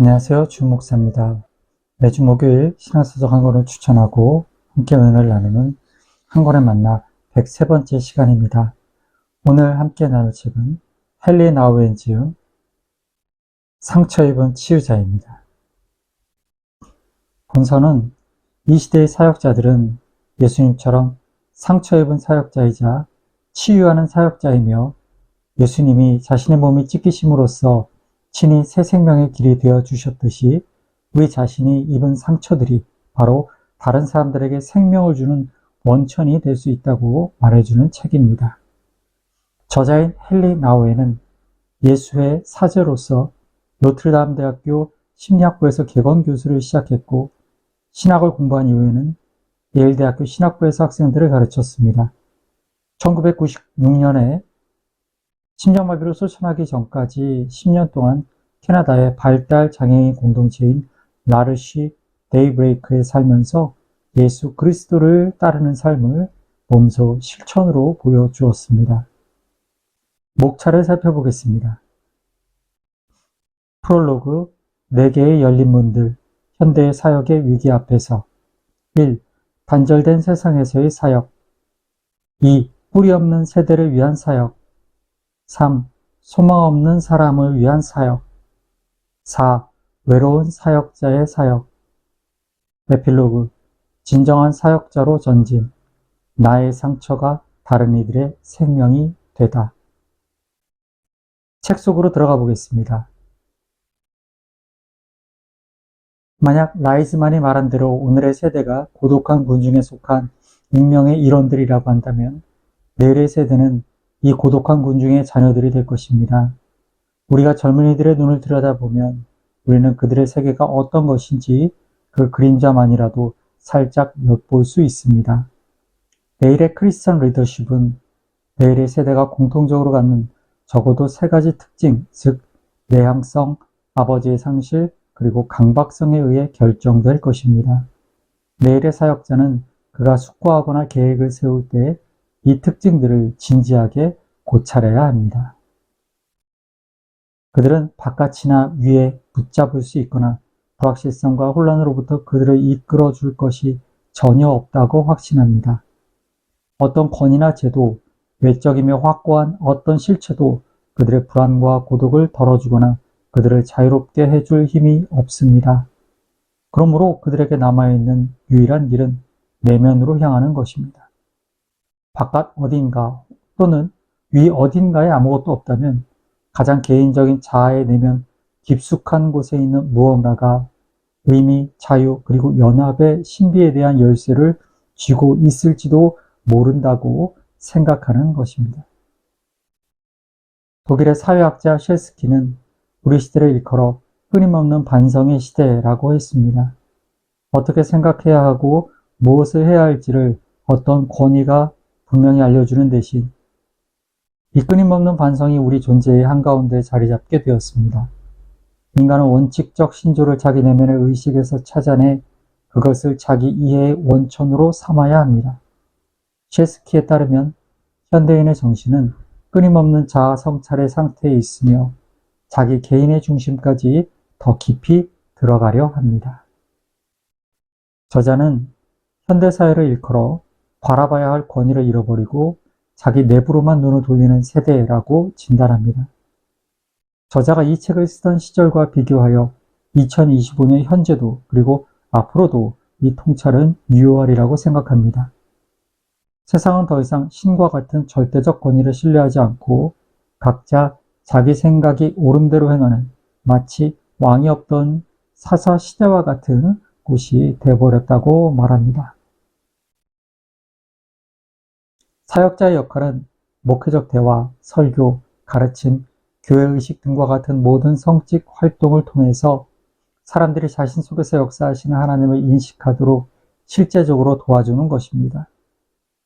안녕하세요. 주목사입니다. 매주 목요일 신앙서적 한 권을 추천하고 함께 은혜를 나누는 한 권의 만나 103번째 시간입니다. 오늘 함께 나눌 책은 헨리 나우엔 지음 상처 입은 치유자입니다. 본서는 이 시대의 사역자들은 예수님처럼 상처 입은 사역자이자 치유하는 사역자이며 예수님이 자신의 몸이 찢기심으로써 친히 새 생명의 길이 되어 주셨듯이 우리 자신이 입은 상처들이 바로 다른 사람들에게 생명을 주는 원천이 될 수 있다고 말해주는 책입니다. 저자인 헨리 나우엔은 예수의 사제로서 노트르담 대학교 심리학부에서 개건 교수를 시작했고 신학을 공부한 이후에는 예일대학교 신학부에서 학생들을 가르쳤습니다. 1996년에 심장마비로 소천하기 전까지 10년 동안 캐나다의 발달 장애인 공동체인 라르시 데이브레이크에 살면서 예수 그리스도를 따르는 삶을 몸소 실천으로 보여주었습니다. 목차를 살펴보겠습니다. 프롤로그 4개의 열린 문들, 현대의 사역의 위기 앞에서 1. 단절된 세상에서의 사역 2. 뿌리 없는 세대를 위한 사역 3. 소망 없는 사람을 위한 사역 4. 외로운 사역자의 사역 에필로그 진정한 사역자로 전진 나의 상처가 다른 이들의 생명이 되다. 책 속으로 들어가 보겠습니다. 만약 라이즈만이 말한 대로 오늘의 세대가 고독한 군중에 속한 익명의 일원들이라고 한다면 내일의 세대는 이 고독한 군중의 자녀들이 될 것입니다. 우리가 젊은이들의 눈을 들여다보면 우리는 그들의 세계가 어떤 것인지 그 그림자만이라도 살짝 엿볼 수 있습니다. 내일의 크리스천 리더십은 내일의 세대가 공통적으로 갖는 적어도 3가지 특징, 즉 내향성, 아버지의 상실, 그리고 강박성에 의해 결정될 것입니다. 내일의 사역자는 그가 숙고하거나 계획을 세울 때 이 특징들을 진지하게 고찰해야 합니다. 그들은 바깥이나 위에 붙잡을 수 있거나 불확실성과 혼란으로부터 그들을 이끌어 줄 것이 전혀 없다고 확신합니다. 어떤 권위나 제도, 외적이며 확고한 어떤 실체도 그들의 불안과 고독을 덜어주거나 그들을 자유롭게 해줄 힘이 없습니다. 그러므로 그들에게 남아있는 유일한 길은 내면으로 향하는 것입니다. 바깥 어딘가 또는 위 어딘가에 아무것도 없다면 가장 개인적인 자아의 내면 깊숙한 곳에 있는 무언가가 의미, 자유, 그리고 연합의 신비에 대한 열쇠를 쥐고 있을지도 모른다고 생각하는 것입니다. 독일의 사회학자 셰스키는 우리 시대를 일컬어 끊임없는 반성의 시대라고 했습니다. 어떻게 생각해야 하고 무엇을 해야 할지를 어떤 권위가 분명히 알려주는 대신 이 끊임없는 반성이 우리 존재의 한가운데 자리 잡게 되었습니다. 인간은 원칙적 신조를 자기 내면의 의식에서 찾아내 그것을 자기 이해의 원천으로 삼아야 합니다. 셰스키에 따르면 현대인의 정신은 끊임없는 자아 성찰의 상태에 있으며 자기 개인의 중심까지 더 깊이 들어가려 합니다. 저자는 현대사회를 일컬어 바라봐야 할 권위를 잃어버리고 자기 내부로만 눈을 돌리는 세대라고 진단합니다. 저자가 이 책을 쓰던 시절과 비교하여 2025년 현재도 그리고 앞으로도 이 통찰은 유효하리라고 생각합니다. 세상은 더 이상 신과 같은 절대적 권위를 신뢰하지 않고 각자 자기 생각이 옳은 대로 행하는 마치 왕이 없던 사사 시대와 같은 곳이 되어버렸다고 말합니다. 사역자의 역할은 목회적 대화, 설교, 가르침, 교회의식 등과 같은 모든 성직 활동을 통해서 사람들이 자신 속에서 역사하시는 하나님을 인식하도록 실제적으로 도와주는 것입니다.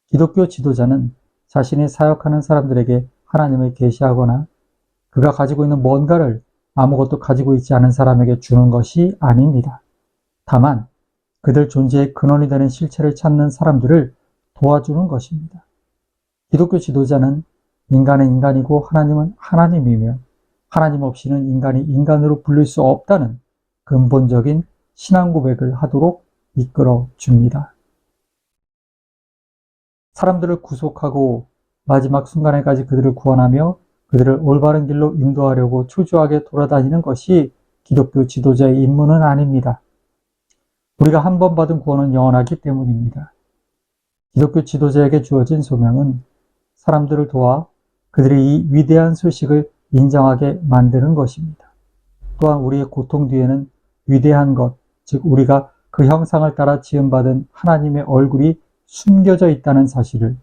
기독교 지도자는 자신이 사역하는 사람들에게 하나님을 계시하거나 그가 가지고 있는 뭔가를 아무것도 가지고 있지 않은 사람에게 주는 것이 아닙니다. 다만 그들 존재의 근원이 되는 실체를 찾는 사람들을 도와주는 것입니다. 기독교 지도자는 인간은 인간이고 하나님은 하나님이며 하나님 없이는 인간이 인간으로 불릴 수 없다는 근본적인 신앙 고백을 하도록 이끌어 줍니다. 사람들을 구속하고 마지막 순간에까지 그들을 구원하며 그들을 올바른 길로 인도하려고 초조하게 돌아다니는 것이 기독교 지도자의 임무는 아닙니다. 우리가 한 번 받은 구원은 영원하기 때문입니다. 기독교 지도자에게 주어진 소명은 사람들을 도와 그들이 이 위대한 소식을 인정하게 만드는 것입니다. 또한 우리의 고통 뒤에는 위대한 것, 즉 우리가 그 형상을 따라 지음받은 하나님의 얼굴이 숨겨져 있다는 사실을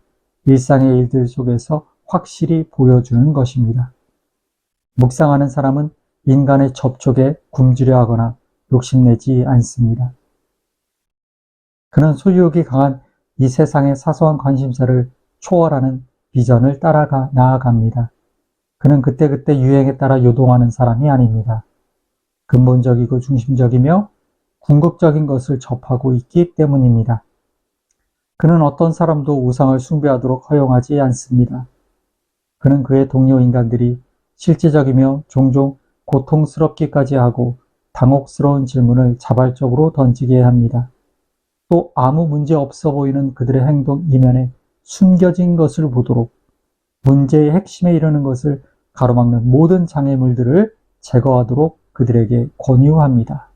일상의 일들 속에서 확실히 보여주는 것입니다. 묵상하는 사람은 인간의 접촉에 굶주려 하거나 욕심내지 않습니다. 그는 소유욕이 강한 이 세상의 사소한 관심사를 초월하는 비전을 따라 나아갑니다. 그는 그때그때 유행에 따라 요동하는 사람이 아닙니다. 근본적이고 중심적이며 궁극적인 것을 접하고 있기 때문입니다. 그는 어떤 사람도 우상을 숭배하도록 허용하지 않습니다. 그는 그의 동료 인간들이 실제적이며 종종 고통스럽기까지 하고 당혹스러운 질문을 자발적으로 던지게 합니다. 또 아무 문제 없어 보이는 그들의 행동 이면에 숨겨진 것을 보도록 문제의 핵심에 이르는 것을 가로막는 모든 장애물들을 제거하도록 그들에게 권유합니다.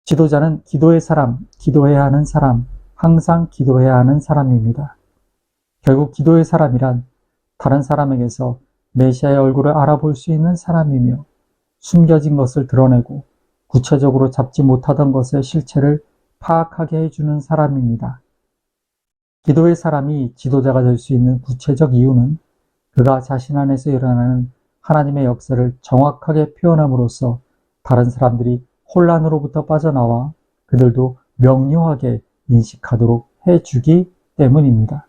지도자는 기도의 사람, 기도해야 하는 사람, 항상 기도해야 하는 사람입니다. 결국 기도의 사람이란 다른 사람에게서 메시아의 얼굴을 알아볼 수 있는 사람이며 숨겨진 것을 드러내고 구체적으로 잡지 못하던 것의 실체를 파악하게 해주는 사람입니다. 기도의 사람이 지도자가 될 수 있는 구체적 이유는 그가 자신 안에서 일어나는 하나님의 역사를 정확하게 표현함으로써 다른 사람들이 혼란으로부터 빠져나와 그들도 명료하게 인식하도록 해주기 때문입니다.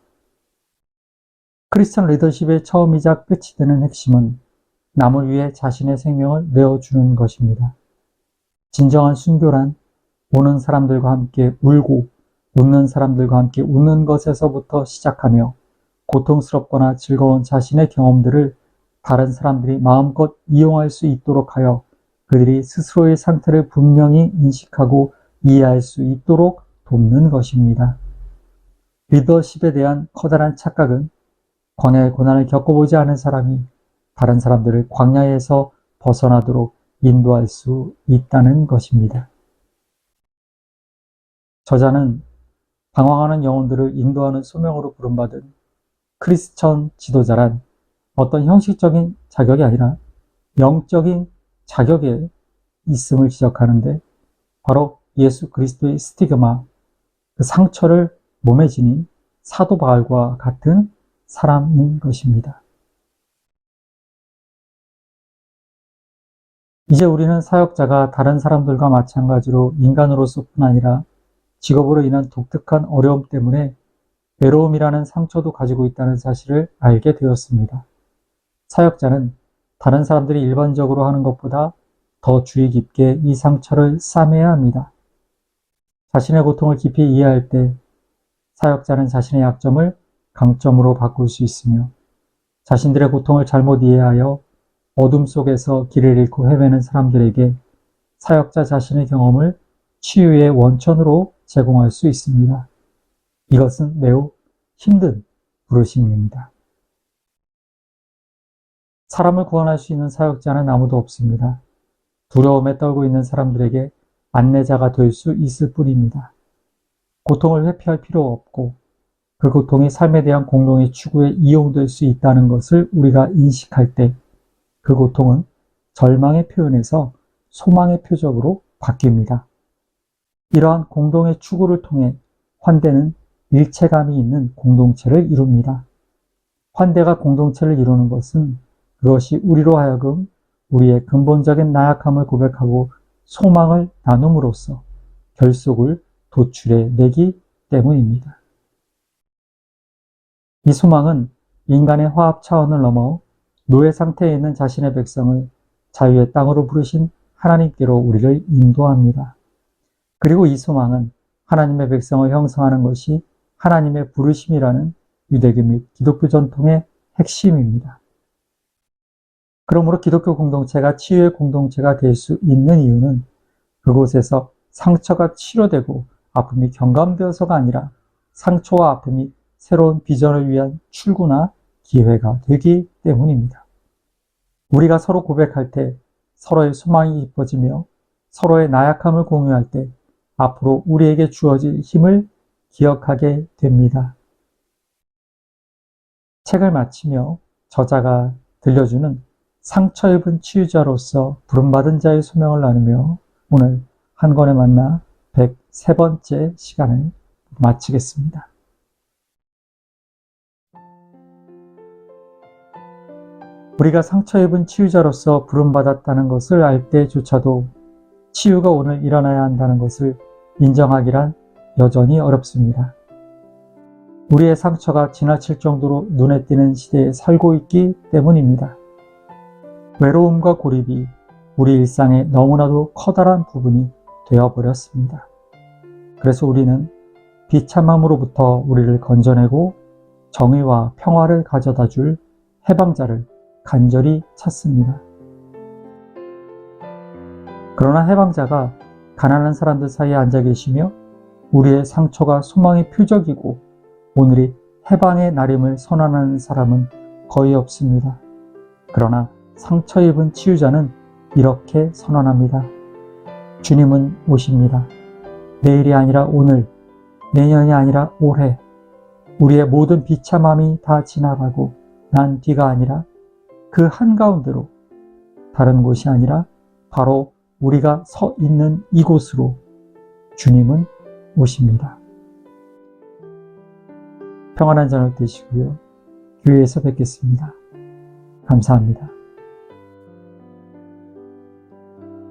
크리스천 리더십의 처음이자 끝이 되는 핵심은 남을 위해 자신의 생명을 내어주는 것입니다. 진정한 순교란 우는 사람들과 함께 울고 웃는 사람들과 함께 웃는 것에서부터 시작하며 고통스럽거나 즐거운 자신의 경험들을 다른 사람들이 마음껏 이용할 수 있도록 하여 그들이 스스로의 상태를 분명히 인식하고 이해할 수 있도록 돕는 것입니다. 리더십에 대한 커다란 착각은 광야의 고난을 겪어보지 않은 사람이 다른 사람들을 광야에서 벗어나도록 인도할 수 있다는 것입니다. 저자는 방황하는 영혼들을 인도하는 소명으로 부름받은 크리스천 지도자란 어떤 형식적인 자격이 아니라 영적인 자격에 있음을 지적하는데 바로 예수 그리스도의 스티그마, 그 상처를 몸에 지닌 사도 바울과 같은 사람인 것입니다. 이제 우리는 사역자가 다른 사람들과 마찬가지로 인간으로서뿐 아니라 직업으로 인한 독특한 어려움 때문에 외로움이라는 상처도 가지고 있다는 사실을 알게 되었습니다. 사역자는 다른 사람들이 일반적으로 하는 것보다 더 주의 깊게 이 상처를 싸매야 합니다. 자신의 고통을 깊이 이해할 때 사역자는 자신의 약점을 강점으로 바꿀 수 있으며 자신들의 고통을 잘못 이해하여 어둠 속에서 길을 잃고 헤매는 사람들에게 사역자 자신의 경험을 치유의 원천으로 제공할 수 있습니다. 이것은 매우 힘든 부르심입니다. 사람을 구원할 수 있는 사역자는 아무도 없습니다. 두려움에 떨고 있는 사람들에게 안내자가 될 수 있을 뿐입니다. 고통을 회피할 필요 없고 그 고통이 삶에 대한 공동의 추구에 이용될 수 있다는 것을 우리가 인식할 때 그 고통은 절망의 표현에서 소망의 표적으로 바뀝니다. 이러한 공동의 추구를 통해 환대는 일체감이 있는 공동체를 이룹니다. 환대가 공동체를 이루는 것은 그것이 우리로 하여금 우리의 근본적인 나약함을 고백하고 소망을 나눔으로써 결속을 도출해 내기 때문입니다. 이 소망은 인간의 화합 차원을 넘어 노예 상태에 있는 자신의 백성을 자유의 땅으로 부르신 하나님께로 우리를 인도합니다. 그리고 이 소망은 하나님의 백성을 형성하는 것이 하나님의 부르심이라는 유대교 및 기독교 전통의 핵심입니다. 그러므로 기독교 공동체가 치유의 공동체가 될 수 있는 이유는 그곳에서 상처가 치료되고 아픔이 경감되어서가 아니라 상처와 아픔이 새로운 비전을 위한 출구나 기회가 되기 때문입니다. 우리가 서로 고백할 때 서로의 소망이 깊어지며 서로의 나약함을 공유할 때 앞으로 우리에게 주어질 힘을 기억하게 됩니다. 책을 마치며 저자가 들려주는 상처 입은 치유자로서 부름받은 자의 소명을 나누며 오늘 한 권에 만나 103번째 시간을 마치겠습니다. 우리가 상처 입은 치유자로서 부름받았다는 것을 알 때조차도 치유가 오늘 일어나야 한다는 것을 인정하기란 여전히 어렵습니다. 우리의 상처가 지나칠 정도로 눈에 띄는 시대에 살고 있기 때문입니다. 외로움과 고립이 우리 일상의 너무나도 커다란 부분이 되어버렸습니다. 그래서 우리는 비참함으로부터 우리를 건져내고 정의와 평화를 가져다 줄 해방자를 간절히 찾습니다. 그러나 해방자가 가난한 사람들 사이에 앉아 계시며 우리의 상처가 소망의 표적이고 오늘이 해방의 날임을 선언하는 사람은 거의 없습니다. 그러나 상처 입은 치유자는 이렇게 선언합니다. 주님은 오십니다. 내일이 아니라 오늘, 내년이 아니라 올해, 우리의 모든 비참함이 다 지나가고 난 뒤가 아니라 그 한가운데로, 다른 곳이 아니라 바로 우리가 서 있는 이곳으로 주님은 오십니다. 평안한 저녁 되시고요. 교회에서 뵙겠습니다. 감사합니다.